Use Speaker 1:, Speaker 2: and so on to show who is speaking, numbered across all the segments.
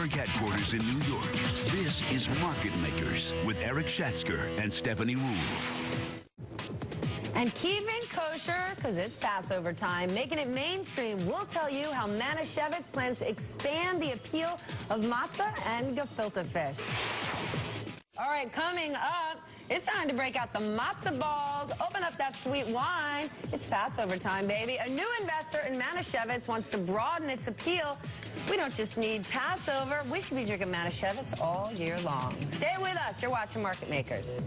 Speaker 1: Bloomberg headquarters in New York, this is Market Makers with Eric Schatzker and Stephanie Ruhle.
Speaker 2: And keeping kosher, because it's Passover time, making it mainstream, we'll tell you how Manischewitz plans to expand the appeal of matzah and gefilte fish. All right, coming up, it's time to break out the matzah balls, open up that sweet wine. It's Passover time, baby. A new investor in Manischewitz wants to broaden its appeal. We don't just need Passover. We should be drinking Manischewitz all year long. Stay with us. You're watching Market Makers.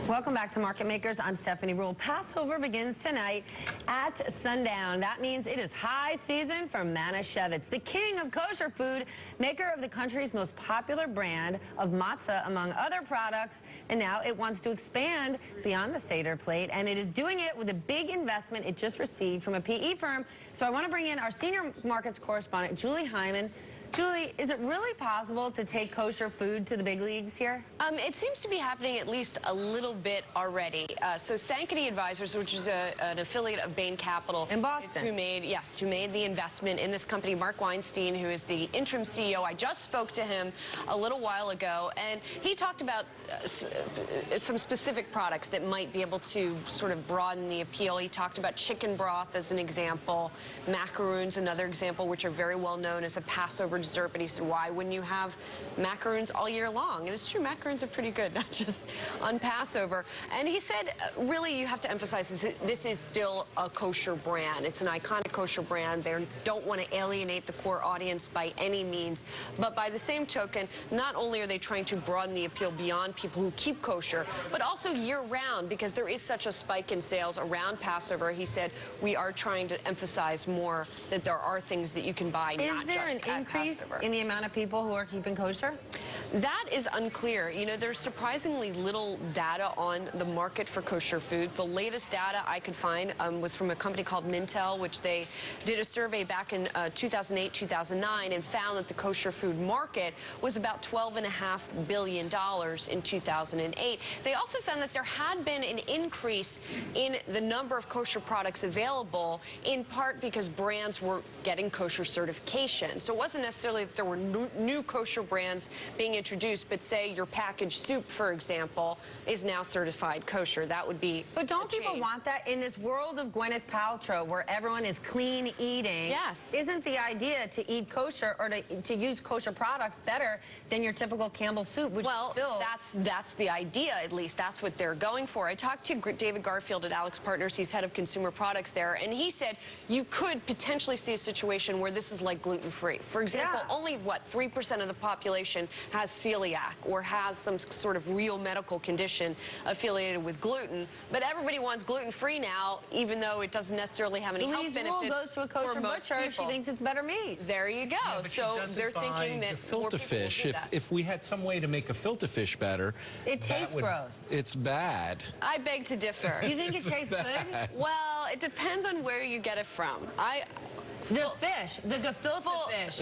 Speaker 2: Welcome back to Market Makers. I'm Stephanie Ruhle. Passover begins tonight at sundown. That means it is high season for Manischewitz, the king of kosher food, maker of the country's most popular brand of matzah, among other products. And now it wants to expand beyond the Seder plate, and it is doing it with a big investment it just received from a PE firm. So I want to bring in our senior markets correspondent, Julie Hyman. Julie, is it really possible to take kosher food to the big leagues here?
Speaker 3: It seems to be happening at least a little bit already. So Sankaty Advisors, which is an affiliate of Bain Capital,
Speaker 2: in Boston,
Speaker 3: who made the investment in this company. Mark Weinstein, who is the interim CEO, I just spoke to him a little while ago, and he talked about some specific products that might be able to sort of broaden the appeal. He talked about chicken broth as an example, macaroons another example, which are very well known as a Passover dessert. But he said, why wouldn't you have macaroons all year long? And it's true, macaroons are pretty good, not just on Passover. And he said, really, you have to emphasize this is still a kosher brand. It's an iconic kosher brand. They don't want to alienate the core audience by any means. But by the same token, not only are they trying to broaden the appeal beyond people who keep kosher, but also year-round, because there is such a spike in sales around Passover. He said, we are trying to emphasize more that there are things that you can buy, not just at Passover.
Speaker 2: Is there an increase in the amount of people who are keeping kosher?
Speaker 3: That is unclear. You know, there's surprisingly little data on the market for kosher foods. The latest data I could find was from a company called Mintel, which they did a survey back in 2008, 2009, and found that the kosher food market was about $12.5 billion in 2008. They also found that there had been an increase in the number of kosher products available, in part because brands were getting kosher certification. So it wasn't necessarily that there were new kosher brands being introduced, but say your packaged soup, for example, is now certified kosher. That would be
Speaker 2: But don't people want that in this world of Gwyneth Paltrow, where everyone is clean eating?
Speaker 3: Yes.
Speaker 2: Isn't the idea to eat kosher or to use kosher products better than your typical Campbell soup, which is filled?
Speaker 3: That's the idea, at least. That's what they're going for. I talked to David Garfield at Alex Partners. He's head of consumer products there, and he said you could potentially see a situation where this is like gluten-free. For example, only, what, 3% of the population has celiac or has some sort of real medical condition affiliated with gluten, but everybody wants gluten-free now, even though it doesn't necessarily have any health benefits.
Speaker 2: Louise Rule goes to a kosher butcher. She thinks it's better meat.
Speaker 3: There you go.
Speaker 4: Yeah,
Speaker 3: so they're thinking that
Speaker 4: gefilte fish. If we had some way to make gefilte fish better,
Speaker 2: it tastes gross.
Speaker 4: It's bad.
Speaker 3: I beg to differ.
Speaker 2: You think it tastes good?
Speaker 3: Well, it depends on where you get it from.
Speaker 2: The fish, the gefilte fish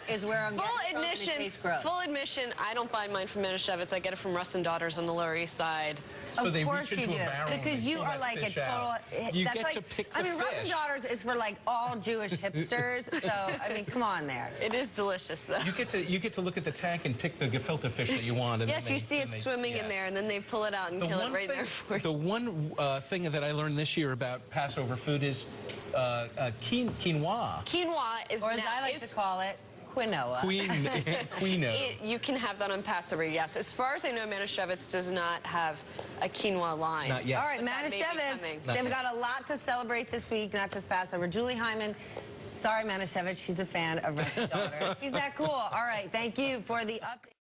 Speaker 2: is where I'm getting it from, and it tastes gross.
Speaker 3: Full admission, I don't buy mine from Manischewitz. I get it from Russ and Daughters on the Lower East Side.
Speaker 4: So
Speaker 2: of course you do, because you are like a total.
Speaker 4: You get to pick the fish.
Speaker 2: I mean, Russ and Daughters is for like all Jewish hipsters. So I mean, come on there.
Speaker 3: It is delicious, though.
Speaker 4: You get to look at the tank and pick the gefilte fish that you want. And
Speaker 3: yes, you see it swimming in there, and then they pull it out and kill it right there for you.
Speaker 4: The one thing that I learned this year about Passover food is quinoa.
Speaker 3: Quinoa is,
Speaker 2: or as I like to call it, quinoa.
Speaker 4: Quinoa.
Speaker 3: You can have that on Passover, yes. As far as I know, Manischewitz does not have a quinoa line.
Speaker 4: Not yet.
Speaker 2: All right, Manischewitz, they've got a lot to celebrate this week, not just Passover. Julie Hyman, sorry, Manischewitz, she's a fan of Russ and Daughters. She's that cool. All right, thank you for the update.